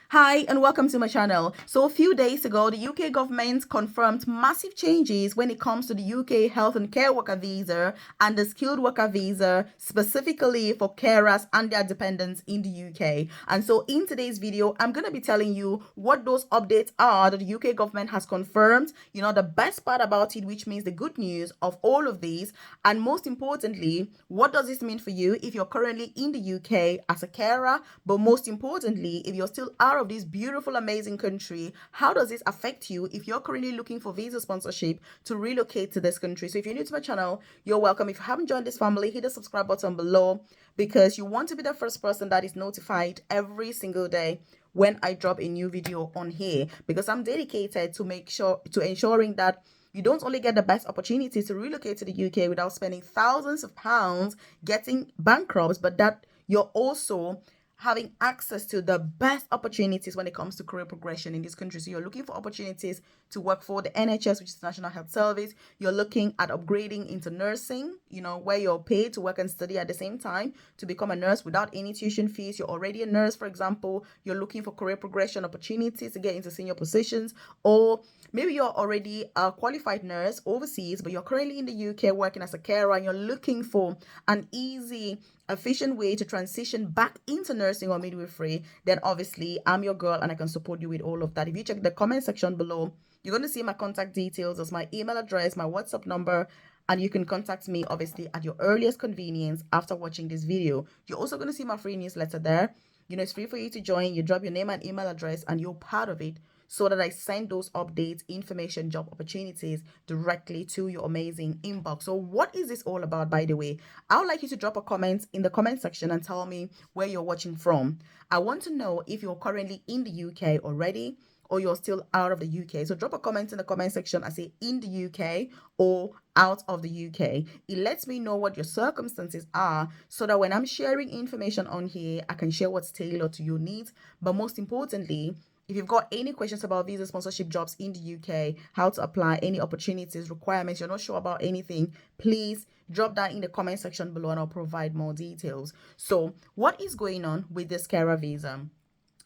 Hi and welcome to my channel. So a few days ago, the UK government confirmed massive changes when it comes to the UK health and care worker visa and the skilled worker visa, specifically for carers and their dependents in the UK. And so in today's video, I'm going to be telling you what those updates are that the UK government has confirmed, the best part about it, which means the good news of all of these. And most importantly, what does this mean for you if you're currently in the UK as a carer, but most importantly, if you're still out of this beautiful, amazing country, how does this affect you if you're currently looking for visa sponsorship to relocate to this country? So if you're new to my channel, you're welcome. If you haven't joined this family, hit the subscribe button below because you want to be the first person that is notified every single day when I drop a new video on here, because I'm dedicated to ensuring that you don't only get the best opportunity to relocate to the UK without spending thousands of pounds getting bankrupt, but that you're also having access to the best opportunities when it comes to career progression in this country. So you're looking for opportunities to work for the NHS, which is National Health Service. You're looking at upgrading into nursing, where you're paid to work and study at the same time to become a nurse without any tuition fees. You're already a nurse, for example. You're looking for career progression opportunities to get into senior positions, or maybe you're already a qualified nurse overseas, but you're currently in the UK working as a carer and you're looking for an easy, efficient way to transition back into nursing or midwifery. Then obviously I'm your girl and I can support you with all of that. If you check the comment section below, you're going to see my contact details as my email address, my WhatsApp number, and you can contact me obviously at your earliest convenience after watching this video. You're also going to see my free newsletter there. It's free for you to join. You drop your name and email address and you're part of it, so that I send those updates, information, job opportunities directly to your amazing inbox. So what is this all about, by the way? I would like you to drop a comment in the comment section and tell me where you're watching from. I want to know if you're currently in the UK already or you're still out of the UK. So drop a comment in the comment section and say in the UK or out of the UK. It lets me know what your circumstances are so that when I'm sharing information on here, I can share what's tailored to your needs. But most importantly, if you've got any questions about visa sponsorship jobs in the UK, how to apply, any opportunities, requirements, you're not sure about anything, please drop that in the comment section below and I'll provide more details. So what is going on with this carer visa?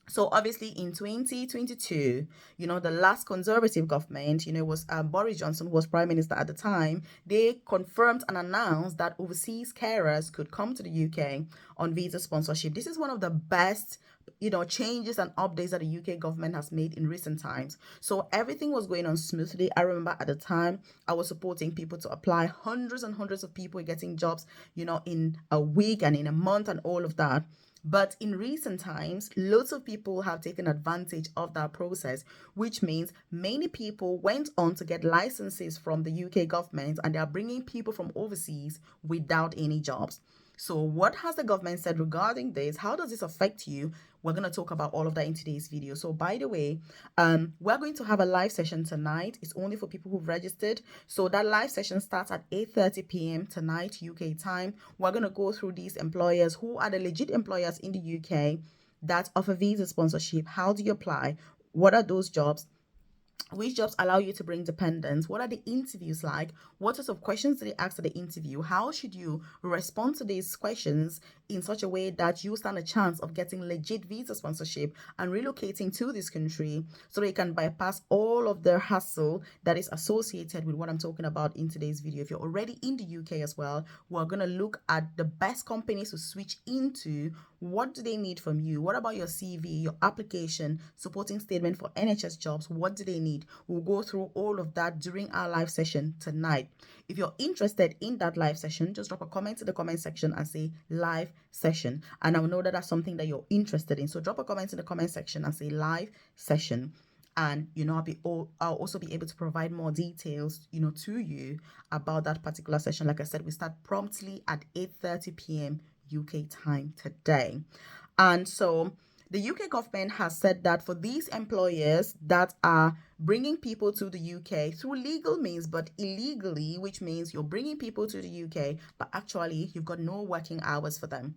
So obviously in 2022, the last conservative government, was Boris Johnson, who was prime minister at the time. They confirmed and announced that overseas carers could come to the UK on visa sponsorship. This is one of the best, changes and updates that the UK government has made in recent times. So everything was going on smoothly. I remember at the time I was supporting people to apply, hundreds and hundreds of people getting jobs, in a week and in a month and all of that. But in recent times, lots of people have taken advantage of that process, which means many people went on to get licenses from the UK government and they are bringing people from overseas without any jobs. So what has the government said regarding this? How does this affect you? We're going to talk about all of that in today's video. So by the way, we're going to have a live session tonight. It's only for people who've registered. So that live session starts at 8:30 p.m. tonight, UK time. We're going to go through these employers who are the legit employers in the UK that offer visa sponsorship. How do you apply? What are those jobs? Which jobs allow you to bring dependents? What are the interviews like? What sorts of questions do they ask at the interview? How should you respond to these questions in such a way that you stand a chance of getting legit visa sponsorship and relocating to this country so that you can bypass all of the hassle that is associated with what I'm talking about in today's video? If you're already in the UK as well, we're going to look at the best companies to switch into. What do they need from you? What about your CV, your application, supporting statement for NHS jobs? What do they need? We'll go through all of that during our live session tonight. If you're interested in that live session, just drop a comment in the comment section and say live session. And I'll know that that's something that you're interested in. So drop a comment in the comment section and say live session. And I'll also be able to provide more details to you about that particular session. Like I said, we start promptly at 8:30 p.m. UK time today. And so the UK government has said that for these employers that are bringing people to the UK through legal means but illegally, which means you're bringing people to the UK but actually you've got no working hours for them.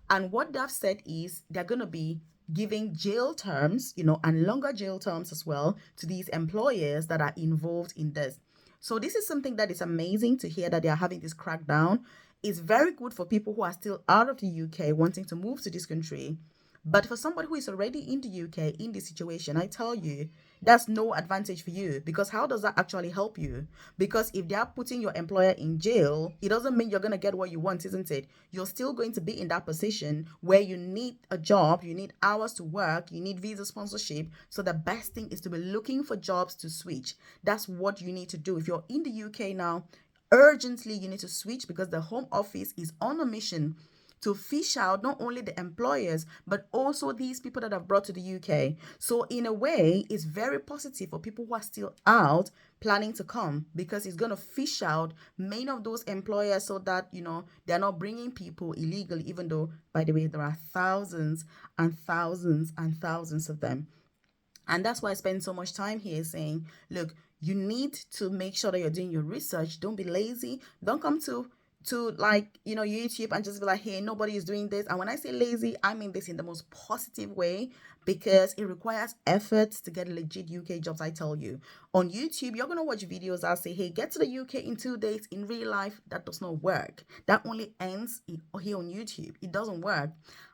And what they've said is they're going to be giving jail terms, and longer jail terms as well to these employers that are involved in this. So this is something that is amazing to hear that they are having this crackdown. It's very good for people who are still out of the UK wanting to move to this country. But for somebody who is already in the UK in this situation, I tell you, that's no advantage for you, because how does that actually help you? Because if they are putting your employer in jail, it doesn't mean you're going to get what you want, isn't it? You're still going to be in that position where you need a job, you need hours to work, you need visa sponsorship. So the best thing is to be looking for jobs to switch. That's what you need to do. If you're in the UK now, urgently you need to switch, because the Home Office is on a mission to fish out not only the employers but also these people that have brought to the UK. So in a way, it's very positive for people who are still out planning to come, because it's going to fish out many of those employers, so that they're not bringing people illegally, even though, by the way, there are thousands and thousands and thousands of them. And that's why I spend so much time here saying, look, you need to make sure that you're doing your research. Don't be lazy. Don't come to YouTube and just be like, hey, nobody is doing this. And when I say lazy, I mean this in the most positive way, because it requires effort to get legit UK jobs. I tell you, on YouTube, you're gonna watch videos that say, hey, get to the UK in 2 days. In real life, that does not work. That only ends here on YouTube. It doesn't work.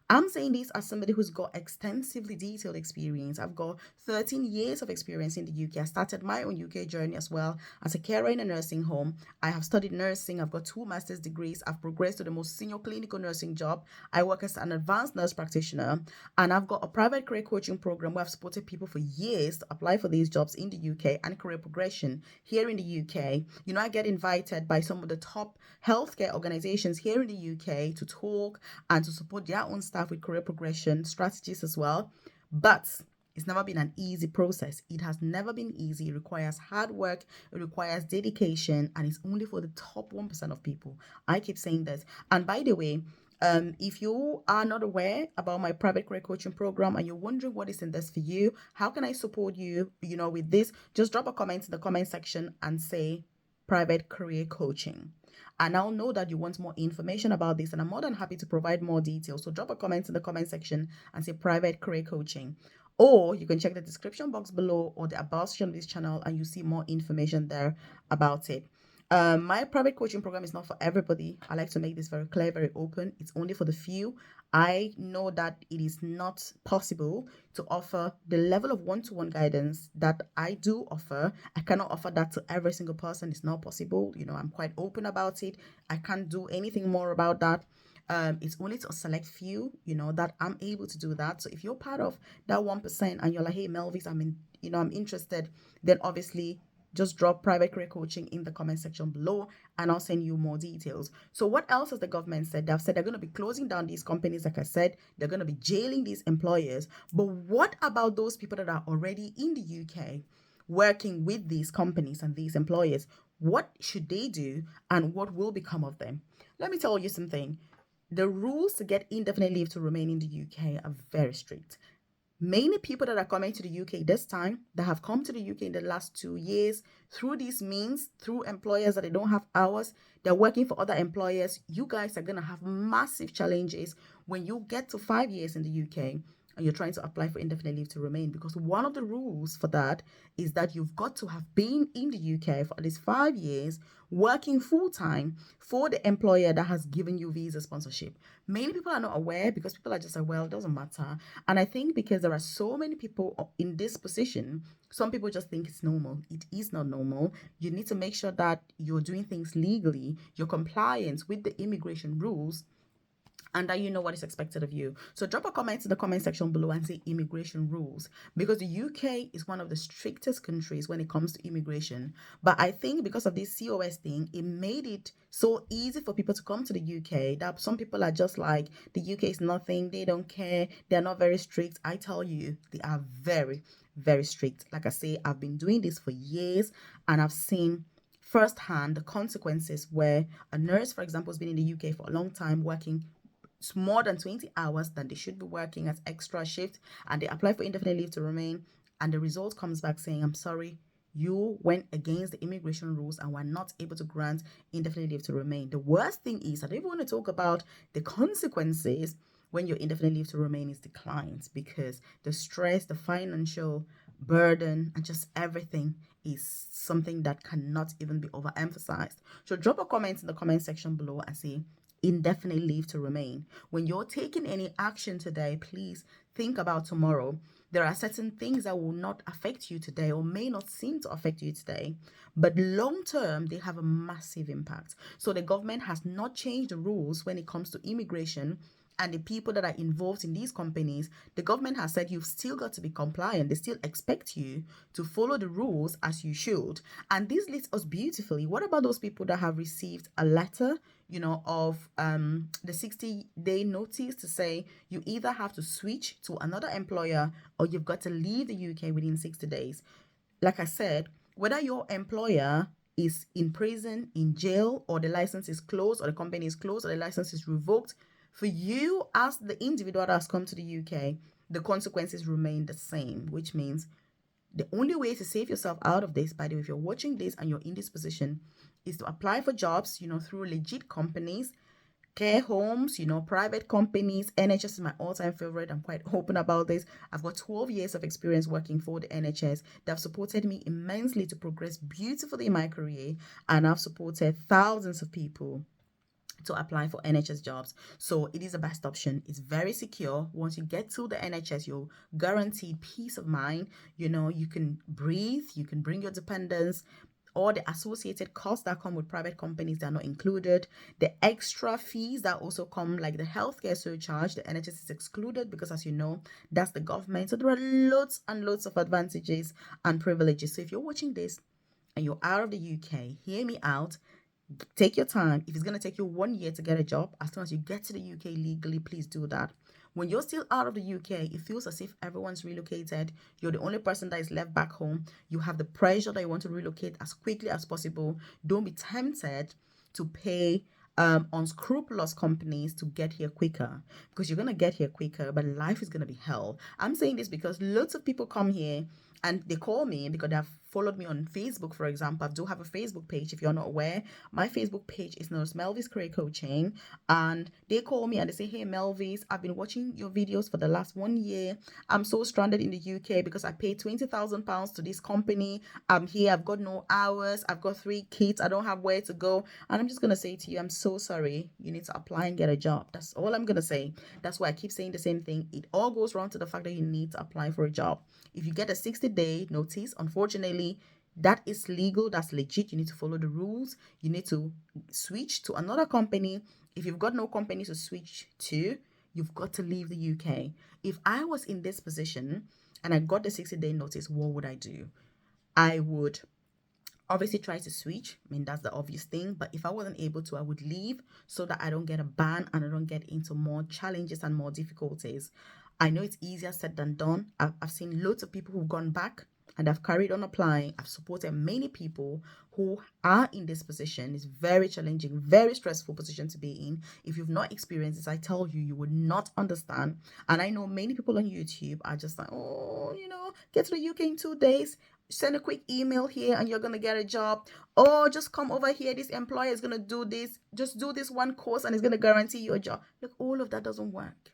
I'm saying this as somebody who's got extensively detailed experience. I've got 13 years of experience in the UK. I started my own UK journey as well as a carer in a nursing home. I have studied nursing. I've got 2 master's degrees. I've progressed to the most senior clinical nursing job. I work as an advanced nurse practitioner, and I've got a private career coaching program where I've supported people for years to apply for these jobs in the UK and career progression here in the UK. I get invited by some of the top healthcare organizations here in the UK to talk and to support their own staff with career progression strategies as well. But it's never been an easy process. It has never been easy. It requires hard work, it requires dedication, and it's only for the top 1% of people. I keep saying this. And by the way, if you are not aware about my private career coaching program and you're wondering what is in this for you, how can I support you, with this, just drop a comment in the comment section and say private career coaching. And I'll know that you want more information about this, and I'm more than happy to provide more details. So drop a comment in the comment section and say private career coaching. Or you can check the description box below or the about section of this channel, and you see more information there about it. My private coaching program is not for everybody. I like to make this very clear, very open. It's only for the few. I know that it is not possible to offer the level of one-to-one guidance that I do offer. I cannot offer that to every single person. It's not possible. I'm quite open about it. I can't do anything more about that. It's only to a select few, that I'm able to do that. So if you're part of that 1% and you're like, hey, Melvis, I'm interested, then obviously just drop private career coaching in the comment section below, and I'll send you more details. So what else has the government said? They've said they're going to be closing down these companies. Like I said, they're going to be jailing these employers. But what about those people that are already in the UK working with these companies and these employers? What should they do, and what will become of them? Let me tell you something. The rules to get indefinite leave to remain in the UK are very strict. Many people that are coming to the UK this time, that have come to the UK in the last 2 years, through these means, through employers that they don't have hours, they're working for other employers. You guys are going to have massive challenges when you get to 5 years in the UK and you're trying to apply for indefinite leave to remain, because one of the rules for that is that you've got to have been in the UK for at least 5 years working full-time for the employer that has given you visa sponsorship. Many people are not aware, because people are just like, well, it doesn't matter. And I think because there are so many people in this position, some people just think it's normal. It is not normal. You need to make sure that you're doing things legally, you're compliant with the immigration rules, and that you know what is expected of you. So drop a comment in the comment section below and say immigration rules, because the UK is one of the strictest countries when it comes to immigration. But I think because of this COS thing, it made it so easy for people to come to the UK that some people are just like, the UK is nothing, they don't care, they're not very strict. I tell you, they are very, very strict. Like I say, I've been doing this for years, and I've seen firsthand the consequences where a nurse, for example, has been in the UK for a long time, working more than 20 hours than they should be working as extra shift, and they apply for indefinite leave to remain, and the result comes back saying, I'm sorry, you went against the immigration rules and were not able to grant indefinite leave to remain. The worst thing is, I don't even want to talk about the consequences when your indefinite leave to remain is declined, because the stress, the financial burden, and just everything is something that cannot even be overemphasized. So drop a comment in the comment section below and say indefinite leave to remain. When you're taking any action today, please think about tomorrow. There are certain things that will not affect you today or may not seem to affect you today, but long term, they have a massive impact. So the government has not changed the rules when it comes to immigration and the people that are involved in these companies. The government has said you've still got to be compliant. They still expect you to follow the rules as you should. And this leads us beautifully. What about those people that have received a letter, of the 60-day notice to say you either have to switch to another employer or you've got to leave the UK within 60 days? Like I said, whether your employer is in prison, in jail, or the license is closed, or the company is closed, or the license is revoked, for you as the individual that has come to the UK, the consequences remain the same, which means the only way to save yourself out of this, by the way, if you're watching this and you're in this position, is to apply for jobs, through legit companies, care homes, private companies. NHS is my all-time favorite. I'm quite open about this. I've got 12 years of experience working for the NHS. They have supported me immensely to progress beautifully in my career, and I've supported thousands of people to apply for NHS jobs. So it is the best option. It's very secure. Once you get to the NHS, you're guaranteed peace of mind. You can breathe, you can bring your dependents. All the associated costs that come with private companies, they're not included. The extra fees that also come, like the healthcare surcharge, the NHS is excluded because, as you know, that's the government. So there are loads and loads of advantages and privileges. So if you're watching this and you're out of the UK, hear me out. Take your time. If it's going to take you 1 year to get a job, as soon as you get to the UK legally, please do that. When you're still out of the UK, it feels as if everyone's relocated. You're the only person that is left back home. You have the pressure that you want to relocate as quickly as possible. Don't be tempted to pay unscrupulous companies to get here quicker, because you're going to get here quicker, but life is going to be hell. I'm saying this because lots of people come here and they call me because they have followed me on Facebook, for example. I do have a Facebook page. If you're not aware, my Facebook page is known as Melvis Career Coaching. And they call me and they say, "Hey, Melvis, I've been watching your videos for the last 1 year. I'm so stranded in the UK because I paid £20,000 to this company. I'm here. I've got no hours. I've got 3 kids. I don't have where to go." And I'm just going to say to you, I'm so sorry. You need to apply and get a job. That's all I'm going to say. That's why I keep saying the same thing. It all goes round to the fact that you need to apply for a job. If you get a 60-day notice, unfortunately, that is legal. That's legit. You need to follow the rules. You need to switch to another company. If you've got no company to switch to, you've got to leave the UK. If I was in this position and I got the 60-day notice, what would I do? I would obviously try to switch. I mean, that's the obvious thing. But if I wasn't able to, I would leave so that I don't get a ban and I don't get into more challenges and more difficulties. I know it's easier said than done. I've seen loads of people who've gone back and I've carried on applying. I've supported many people who are in this position. It's very challenging, very stressful position to be in. If you've not experienced this, I tell you, you would not understand. And I know many people on YouTube are just like, "Oh, get to the UK in 2 days. Send a quick email here and you're going to get a job. Or just come over here. This employer is going to do this. Just do this one course and it's going to guarantee you a job." Look, all of that doesn't work.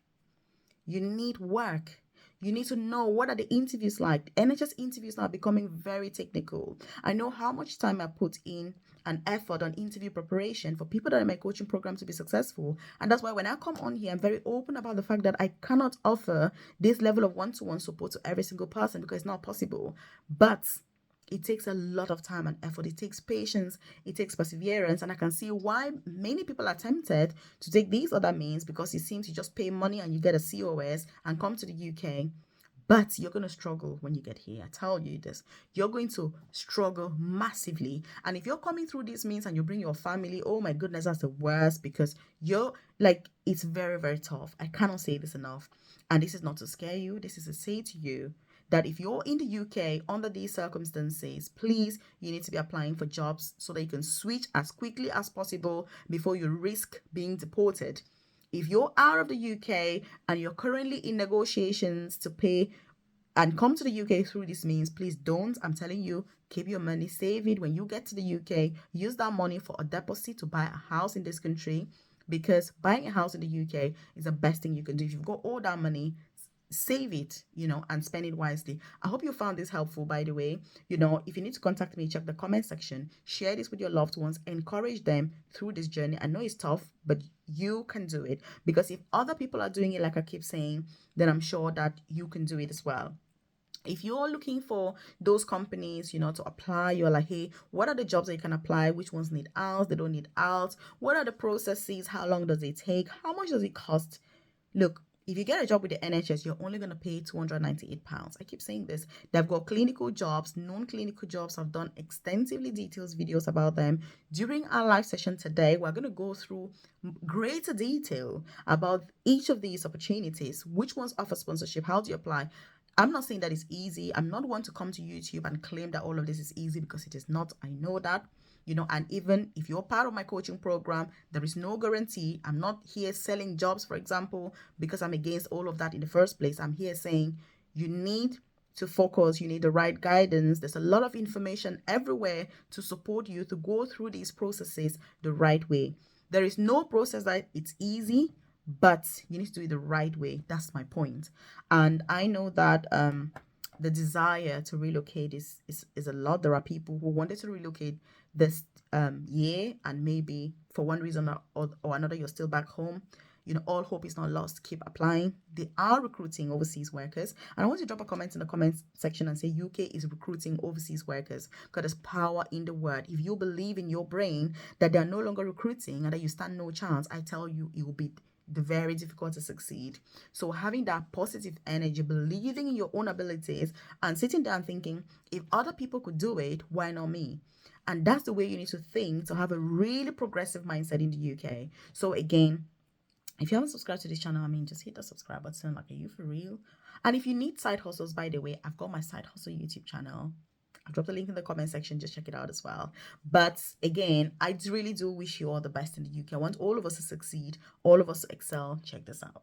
You need work. You need to know, what are the interviews like. NHS interviews now are becoming very technical. I know how much time I put in and effort on interview preparation for people that are in my coaching program to be successful. And that's why when I come on here, I'm very open about the fact that I cannot offer this level of one-to-one support to every single person because it's not possible. But it takes a lot of time and effort. It takes patience. It takes perseverance. And I can see why many people are tempted to take these other means, because it seems you just pay money and you get a COS and come to the UK. But you're going to struggle when you get here. I tell you this. You're going to struggle massively. And if you're coming through these means and you bring your family, oh my goodness, that's the worst, because it's very, very tough. I cannot say this enough. And this is not to scare you. This is to say to you that if you're in the UK under these circumstances, please, you need to be applying for jobs so that you can switch as quickly as possible before you risk being deported. If you're out of the UK and you're currently in negotiations to pay and come to the UK through this means, please don't. I'm telling you, keep your money, save it. When you get to the UK, use that money for a deposit to buy a house in this country, because buying a house in the UK is the best thing you can do. If you've got all that money, save it, and spend it wisely. I hope you found this helpful, by the way. If you need to contact me, check the comment section, share this with your loved ones, encourage them through this journey. I know it's tough, but you can do it, because if other people are doing it, like I keep saying, then I'm sure that you can do it as well. If you're looking for those companies, to apply, you're like, hey, what are the jobs that you can apply? Which ones need else? They don't need else. What are the processes? How long does it take? How much does it cost? Look, if you get a job with the NHS, you're only going to pay £298. I keep saying this. They've got clinical jobs, non-clinical jobs. I've done extensively detailed videos about them. During our live session today, we're going to go through greater detail about each of these opportunities. Which ones offer sponsorship? How do you apply? I'm not saying that it's easy. I'm not one to come to YouTube and claim that all of this is easy, because it is not. I know that. And even if you're part of my coaching program, there is no guarantee. I'm not here selling jobs, for example, because I'm against all of that in the first place. I'm here saying you need to focus, you need the right guidance. There's a lot of information everywhere to support you to go through these processes the right way. There is no process that it's easy, but you need to do it the right way. That's my point. And I know that the desire to relocate is a lot. There are people who wanted to relocate this year, and maybe for one reason or another you're still back home. All hope is not lost. Keep applying. They are recruiting overseas workers, and I want you to drop a comment in the comments section and say UK is recruiting overseas workers, because there's power in the word. If you believe in your brain that they're no longer recruiting and that you stand no chance, I tell you, it will be very difficult to succeed. So having that positive energy, believing in your own abilities, and sitting down thinking, if other people could do it, why not me? And that's the way you need to think to have a really progressive mindset in the UK. So again, if you haven't subscribed to this channel, just hit the subscribe button. Like, are you for real? And if you need side hustles, by the way, I've got my side hustle YouTube channel. I've dropped a link in the comment section. Just check it out as well. But again, I really do wish you all the best in the UK. I want all of us to succeed, all of us to excel. Check this out.